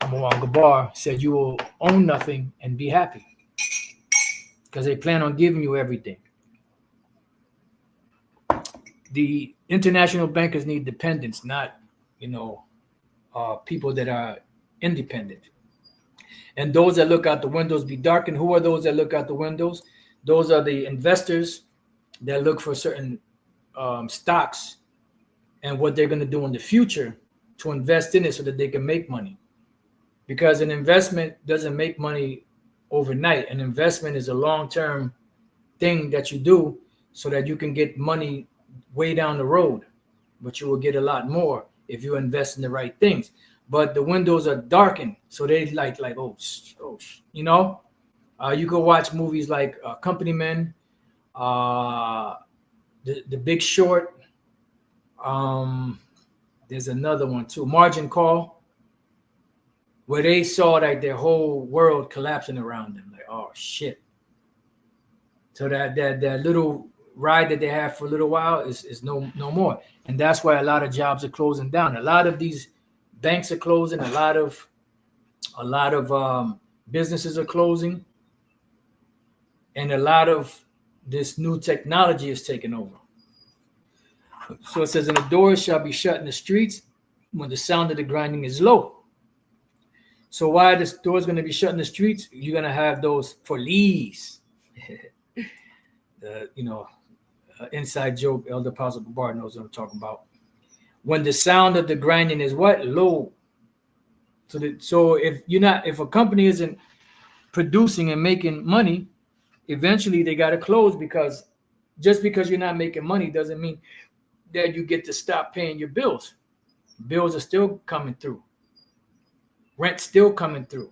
Gabar, said you will own nothing and be happy, because they plan on giving you everything. The international bankers need dependents, not people that are independent. And those that look out the windows be darkened. Who are those that look out the windows? Those are the investors that look for certain stocks and what they're going to do in the future to invest in it so that they can make money. Because an investment doesn't make money overnight. An investment is a long-term thing that you do so that you can get money way down the road, but you will get a lot more if you invest in the right things. But the windows are darkened, so they like you can watch movies like Company Men, the Big Short. There's another one too, Margin Call, where they saw like their whole world collapsing around them. Like, oh shit! So that little ride that they have for a little while is no more, and that's why a lot of jobs are closing down. A lot of these banks are closing. A lot of businesses are closing, and a lot of this new technology is taking over. So it says, and the doors shall be shut in the streets when the sound of the grinding is low. So why the doors going to be shut in the streets? You're going to have those police. Inside joke, Elder Apostle Gabar knows what I'm talking about. When the sound of the grinding is what? Low. So if a company isn't producing and making money, eventually they got to close, because just because you're not making money doesn't mean that you get to stop paying your bills. Bills are still coming through. Rent's still coming through.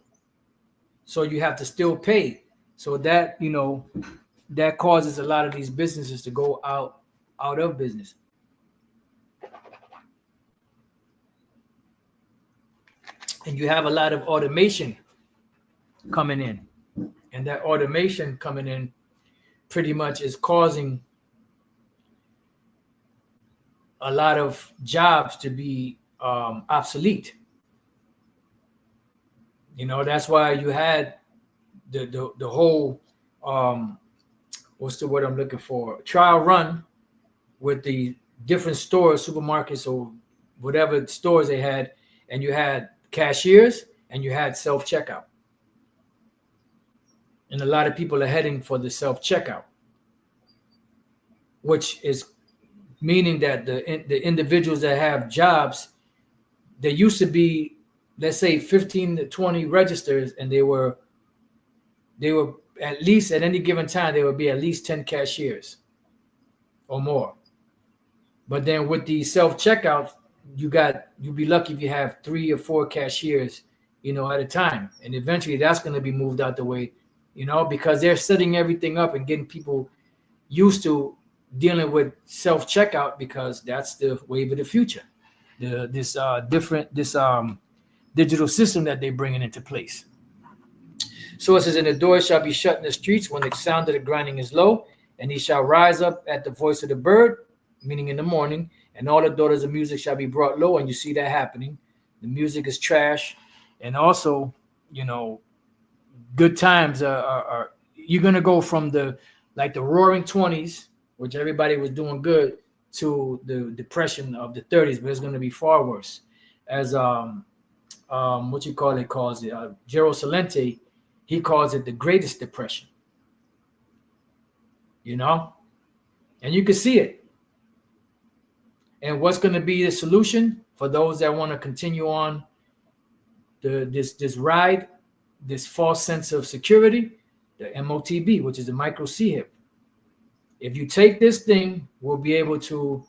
So you have to still pay. So that, that causes a lot of these businesses to go out of business. And you have a lot of automation coming in. And that automation coming in pretty much is causing a lot of jobs to be obsolete. That's why you had the whole what's the word I'm looking for? Trial run with the different stores, supermarkets, or whatever stores they had, and you had cashiers and you had self-checkout. And a lot of people are heading for the self-checkout, which is meaning that the individuals that have jobs, there used to be, let's say, 15 to 20 registers, and they were at least at any given time, there would be at least 10 cashiers or more. But then with the self-checkout, you'd be lucky if you have 3 or 4 cashiers, at a time. And eventually that's going to be moved out the way, because they're setting everything up and getting people used to dealing with self-checkout, because that's the wave of the future. This digital system that they're bringing into place. So it says, and the door shall be shut in the streets when the sound of the grinding is low, and he shall rise up at the voice of the bird, meaning in the morning, and all the daughters of music shall be brought low. And you see that happening. The music is trash. And also, good times are you're going to go from the roaring 20s, which everybody was doing good, to the depression of the 30s, but it's going to be far worse. As Gerald Salente, he calls it the greatest depression. And you can see it. And what's going to be the solution for those that want to continue on this ride, this false sense of security? The MOTB, which is the micro CHIP. If you take this thing, we'll be able to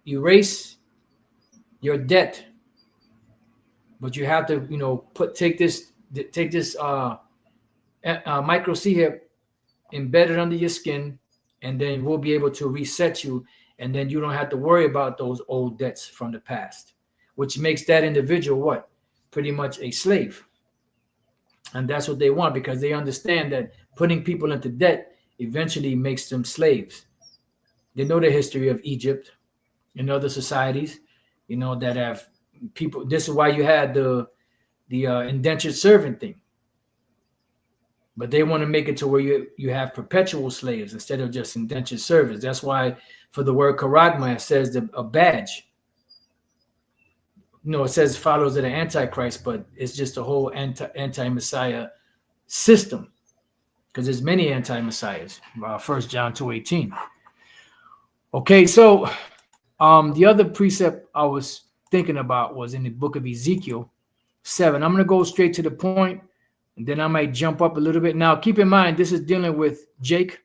erase your debt but you have to, take this micro C hip, embed it under your skin, and then we'll be able to reset you, and then you don't have to worry about those old debts from the past, which makes that individual what? Pretty much a slave. And that's what they want, because they understand that putting people into debt eventually makes them slaves. They know the history of Egypt and other societies, that have people. This is why you had the indentured servant thing. But they want to make it to where you have perpetual slaves instead of just indentured servants. That's why for the word charagma, it says a badge. It says followers of the Antichrist, but it's just a whole anti-Messiah system, because there's many anti-Messiahs. 1 John 2:18. Okay, so the other precept I was thinking about was in the book of Ezekiel 7. I'm going to go straight to the point, and then I might jump up a little bit. Now, keep in mind, this is dealing with Jake,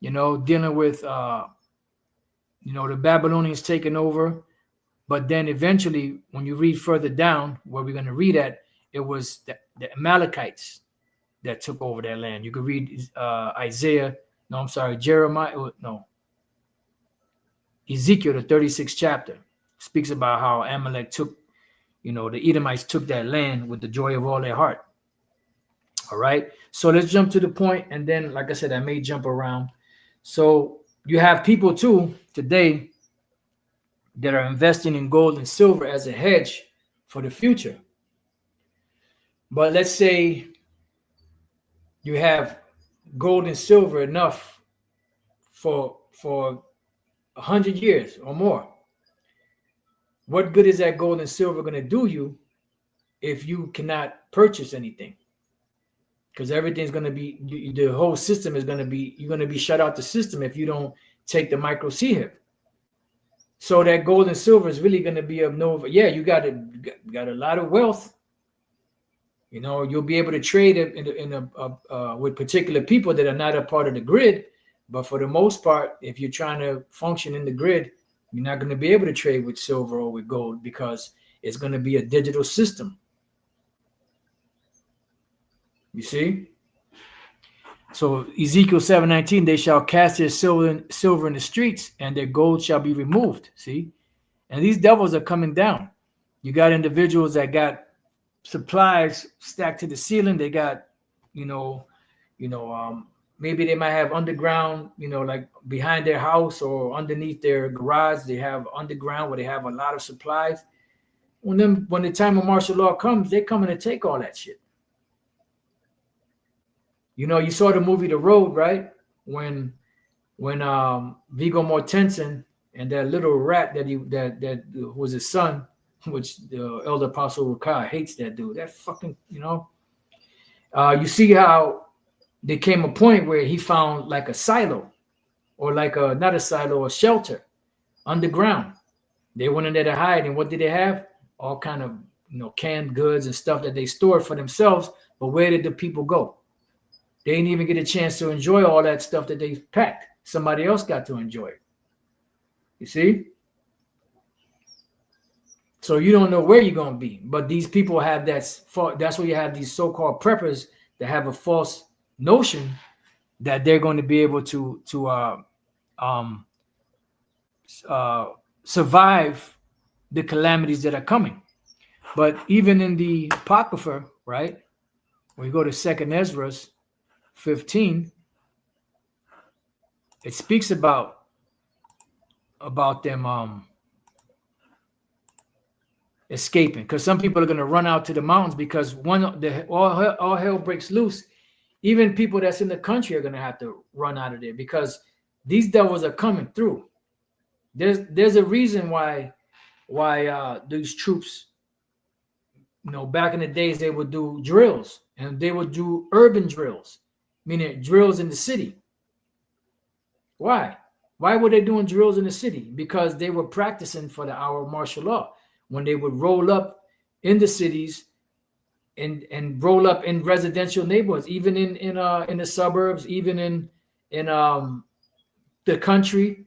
dealing with, the Babylonians taking over. But then eventually, when you read further down, where we're going to read at, it was the Amalekites that took over that land. You could read Ezekiel, the 36th chapter, speaks about how Amalek took, the Edomites took that land with the joy of all their heart. All right. So let's jump to the point, and then, like I said, I may jump around. So you have people too today that are investing in gold and silver as a hedge for the future. But let's say you have gold and silver enough for 100 years or more. What good is that gold and silver going to do you if you cannot purchase anything? Because everything's going to be, the whole system is going to be, you're going to be shut out the system if you don't take the micro C hip. So that gold and silver is really going to be of no. Yeah, you got a lot of wealth. You'll be able to trade with particular people that are not a part of the grid. But for the most part, if you're trying to function in the grid, you're not going to be able to trade with silver or with gold, because it's going to be a digital system. You see? So Ezekiel 7:19, they shall cast their silver in the streets, and their gold shall be removed. See? And these devils are coming down. You got individuals that got supplies stacked to the ceiling. They got, maybe they might have underground, like behind their house or underneath their garage. They have underground where they have a lot of supplies. When the time of martial law comes, they're coming to take all that shit. You saw the movie The Road, right? When Viggo Mortensen and that little rat that was his son, which the elder apostle Rakai hates that dude. That fucking, you see how there came a point where he found like a silo, or like not a silo, a shelter underground. They went in there to hide, and what did they have? All kind of canned goods and stuff that they stored for themselves. But where did the people go? They didn't even get a chance to enjoy all that stuff that they packed. Somebody else got to enjoy it. You see? So you don't know where you're going to be. But these people have that's where you have these so-called preppers that have a false notion that they're going to be able to survive the calamities that are coming. But even in the Apocrypha, right, when you go to 2nd Ezra 15, it speaks about them escaping, because some people are going to run out to the mountains, because all hell breaks loose. Even people that's in the country are going to have to run out of there, because these devils are coming through. There's a reason why these troops, back in the days, they would do drills, and they would do urban drills, meaning drills in the city. Why? Why were they doing drills in the city? Because they were practicing for the hour of martial law, when they would roll up in the cities and roll up in residential neighborhoods, even in the suburbs, even in the country,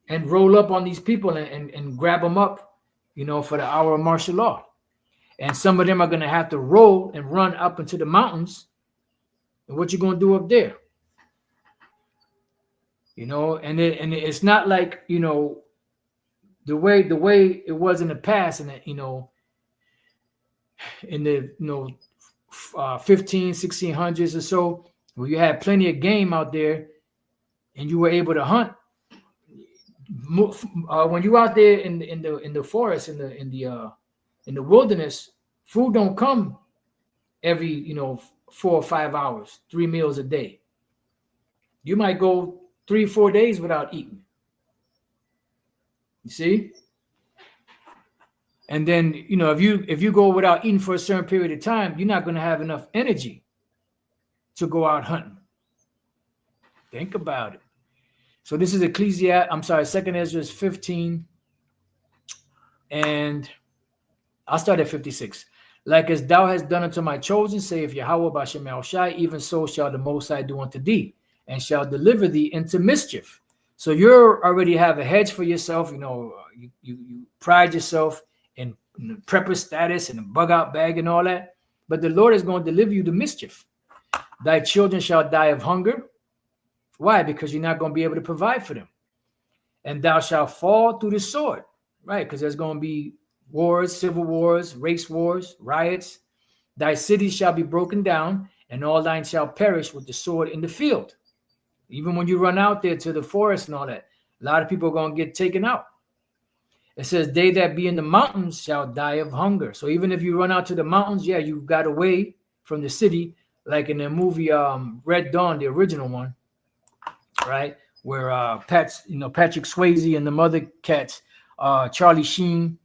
and roll up on these people and grab them up, for the hour of martial law. And some of them are going to have to roll and run up into the mountains. And what you going to do up there? And it's not like, the way it was in the past, and in the 1600s or so, where you had plenty of game out there and you were able to hunt. When you out there in the forest, in the wilderness, food don't come every 4 or 5 hours, 3 meals a day. You might go 3-4 days without eating. You see? And then if you go without eating for a certain period of time, you're not going to have enough energy to go out hunting. Think about it. So this is Second Ezra 15, and I'll start at 56. Like as thou hast done unto my chosen, saith Yahweh B'Shem Yahushai, even so shall the Most High do unto thee, and shall deliver thee into mischief. So you already have a hedge for yourself. You pride yourself in prepper status and a bug out bag and all that. But the Lord is going to deliver you to mischief. Thy children shall die of hunger. Why? Because you're not going to be able to provide for them. And thou shalt fall through the sword. Right? Because there's going to be wars, civil wars, race wars, riots. Thy cities shall be broken down, and all thine shall perish with the sword in the field. Even when you run out there to the forest and all that, a lot of people are going to get taken out. It says, they that be in the mountains shall die of hunger. So even if you run out to the mountains, you got away from the city, like in the movie Red Dawn, the original one, right? Where Patrick Swayze and the other cats, Charlie Sheen,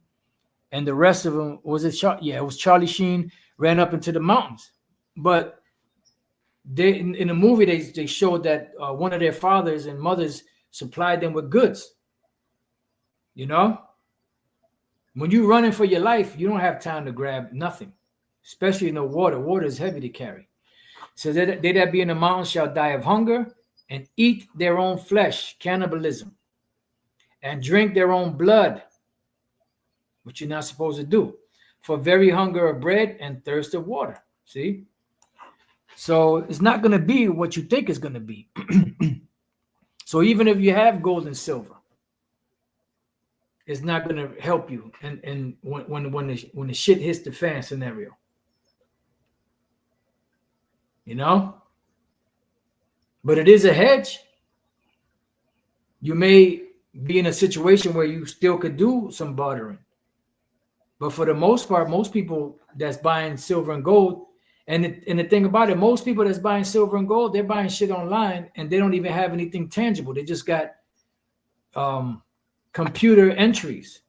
and the rest of them, it was Charlie Sheen, ran up into the mountains. But they in the movie they showed that one of their fathers and mothers supplied them with goods. When you're running for your life, you don't have time to grab nothing, especially no water. Water is heavy to carry. So they that be in the mountains shall die of hunger and eat their own flesh, cannibalism, and drink their own blood, which you're not supposed to do, for very hunger of bread and thirst of water. See? So it's not going to be what you think it's going to be. So even if you have gold and silver, it's not going to help you. And when the shit hits the fan scenario, but it is a hedge. You may be in a situation where you still could do some bartering, but for the most part, most people that's buying silver and gold, and the thing about it, most people that's buying silver and gold, they're buying shit online, and they don't even have anything tangible. They just got computer entries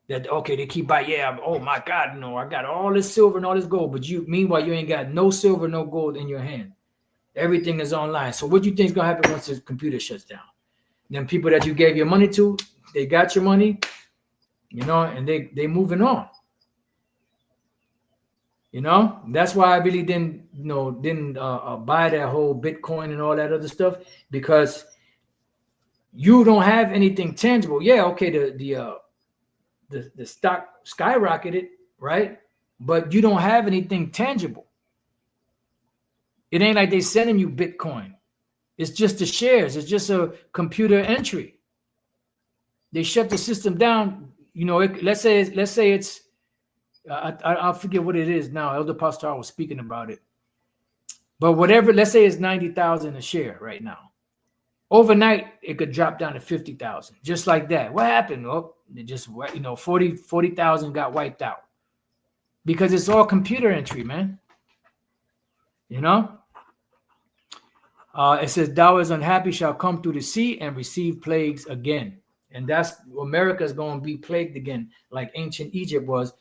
that they keep buying. Oh my God, I got all this silver and all this gold, but meanwhile you ain't got no silver, no gold in your hand. Everything is online. So what do you think is gonna happen once the computer shuts down? Then people that you gave your money to, they got your money, and they moving on. That's why I really didn't buy that whole Bitcoin and all that other stuff, because you don't have anything tangible. The stock skyrocketed, right? But you don't have anything tangible. It ain't like they sending you Bitcoin. It's just the shares. It's just a computer entry. They shut the system down. Let's say it's I forget what it is now. Elder Pastor was speaking about it. But whatever, let's say it's 90,000 a share right now. Overnight, it could drop down to 50,000, just like that. What happened? Well, it just 40,000 got wiped out because it's all computer entry, man. It says, "Thou is unhappy shall come through the sea and receive plagues again," and that's America is going to be plagued again, like ancient Egypt was.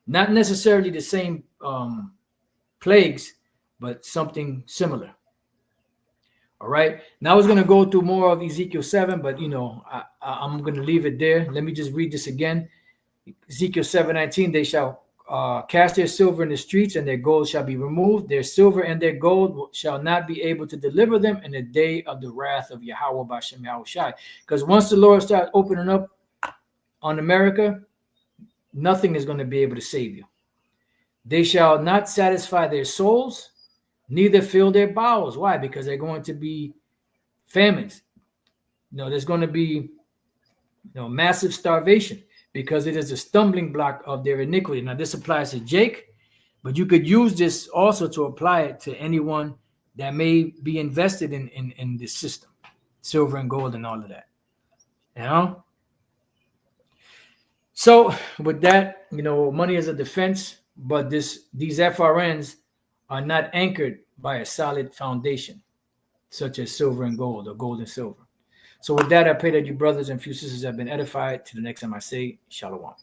Not necessarily the same plagues, but something similar. All right. Now I was going to go through more of Ezekiel 7, but I'm going to leave it there. Let me just read this again. Ezekiel 7:19, they shall cast their silver in the streets, and their gold shall be removed. Their silver and their gold shall not be able to deliver them in the day of the wrath of Yahweh B'Shem Yahushai. Because once the Lord starts opening up on America, nothing is going to be able to save you. They shall not satisfy their souls, neither fill their bowels. Why? Because they're going to be famines. There's going to be massive starvation, because it is a stumbling block of their iniquity. Now, this applies to Jake, but you could use this also to apply it to anyone that may be invested in this system, silver and gold and all of that. So with that, money is a defense, but these FRNs are not anchored by a solid foundation, such as silver and gold, or gold and silver. So with that, I pray that you brothers and few sisters have been edified. To the next time I say, Shalom.